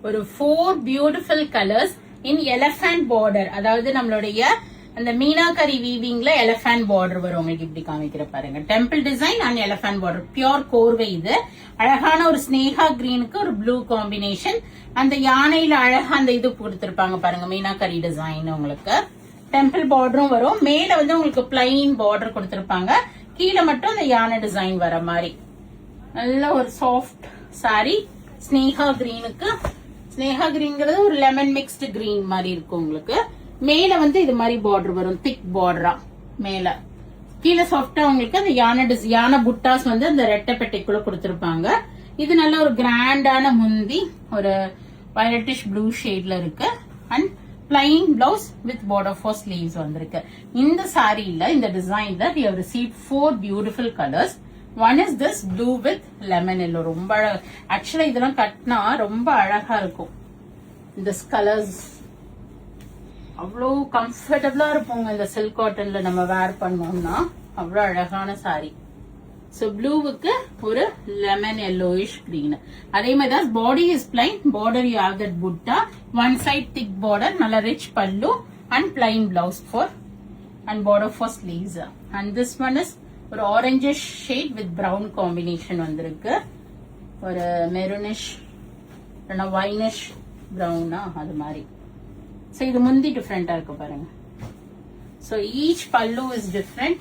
ஒரு 4 beautiful colours இன் elephant border. அதாவது நம்மளுடைய அந்த மீனாக்கரி வீவிங்ல எலஃபண்ட் பார்டர் வரும். உங்களுக்கு இப்படி காமிக்கிற பாருங்க, temple design and elephant border, pure கோர்வை. இது அழகான ஒரு ஸ்னேகா கிரீனுக்கு ஒரு ப்ளூ காம்பினேஷன். அந்த யானையில அழகா அந்த இது கொடுத்திருப்பாங்க பாருங்க, மீனாக்கரி டிசைன். உங்களுக்கு டெம்பிள் பார்டரும் வரும். மேல வந்து உங்களுக்கு பிளைன் பார்டர் கொடுத்திருப்பாங்க, கீழே மட்டும் அந்த யானை டிசைன் வர மாதிரி. நல்ல ஒரு சாஃப்ட் சாரி. ஸ்னேகா கிரீனுக்கு, ஸ்னேகா கிரீன்ங்கிறது ஒரு லெமன் மிக்ஸ்டு கிரீன் மாதிரி இருக்கும். உங்களுக்கு மேல வந்து இது மாதிரி பார்டர் வரும், திக் பார்டரா. மேல கீழே சாஃப்டா உங்களுக்கு அந்த யானை புட்டாஸ் வந்து அந்த ரெட்டப்பெட்டைக்குள்ள கொடுத்திருப்பாங்க. இது நல்ல ஒரு கிராண்டான முந்தி, ஒரு வயலட்டிஷ் ப்ளூ ஷேட்ல இருக்கு. And plain blouse with border for sleeves வந்திருக்கு. இந்த சாரியில, இந்த டிசைன்ல we have received 4 beautiful colors. One is this blue with lemon yellow. ரொம்ப ஆக்சுவலா இதெல்லாம் கட்டினா ரொம்ப அழகா இருக்கும். இந்த கலர்ஸ் அவ்வளோ கம்ஃபர்டபுளா இருப்போங்க. இந்த சில்க் காட்டன்ல நம்ம வேர் பண்ணோம்னா அவ்வளோ அழகான சாரி. சோ ப்ளூவுக்கு ஒரு லெமன் yellowish green. அதே மாதிரி தான் body is plain. Border you have that butta, one side thick border, நல்ல rich pallu and plain blouse for and border for sleeves. And this one is ஒரு orangish shade with brown combination வந்திருக்கு. ஒரு maroonish வைனிஷ் பிரவுனா அது மாதிரி. So இது முந்தி டிஃபரெண்டா இருக்கு பாருங்க. So each pallu is different.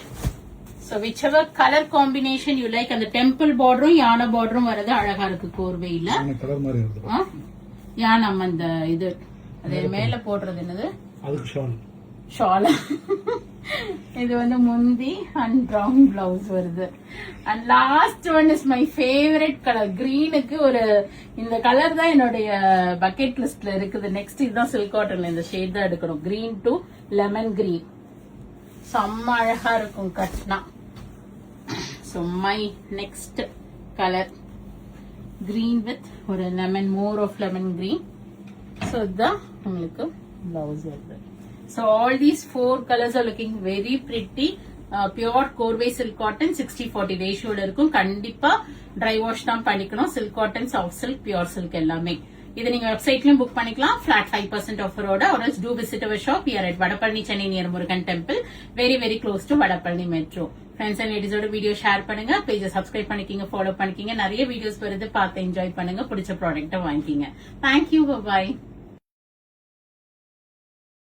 So whichever color combination you like. அந்த டெம்பிள் பார்டரும் யானை பார்டரும் வரது அழகா இருக்கு கோர்வையில. யானை அந்த இது அதே மேல போடுறது என்னது, ஷால். இது வந்து முந்தி அண்ட் பிரவுன் பிளவுஸ் வருது. And last one is my favourite colour. கிரீனுக்கு ஒரு இந்த கலர் தான் என்னுடைய பக்கெட் லிஸ்ட்ல இருக்குது. நெக்ஸ்ட் இதுதான் சில்க் காட்டன்ல இந்த ஷேட் தான் எடுக்கணும். கிரீன் டு லெமன் கிரீன் செம்ம அழகா இருக்கும் கட்னா. So my next colour green with ஒரு lemon, more of lemon green. So இதுதான் உங்களுக்கு பிளவுஸ் வருது. So all these 4 colors are looking very pretty. Pure Korvai silk cotton 60-40 ratio இருக்கும். கண்டிப்பா dry wash தான் பண்ணிக்கணும். silk cotton, soft silk, pure silk எல்லாமே. இது நீங்க வெப்சைட்லயும் புக் பண்ணிக்கலாம் flat 5% ஆஃபரோட. or else do visit our shop. We are at Vadapalani, Chennai near Murugan Temple, very very close to Vadapalani metro. Friends and ladies ஓட video share பண்ணுங்க, page subscribe பண்ணிக்கீங்க, follow பண்ணிக்கீங்க. நிறைய videos வருது, பார்த்து enjoy பண்ணுங்க, பிடிச்ச ப்ராடக்ட்டை வாங்கிக்கீங்க. Thank you, bye bye.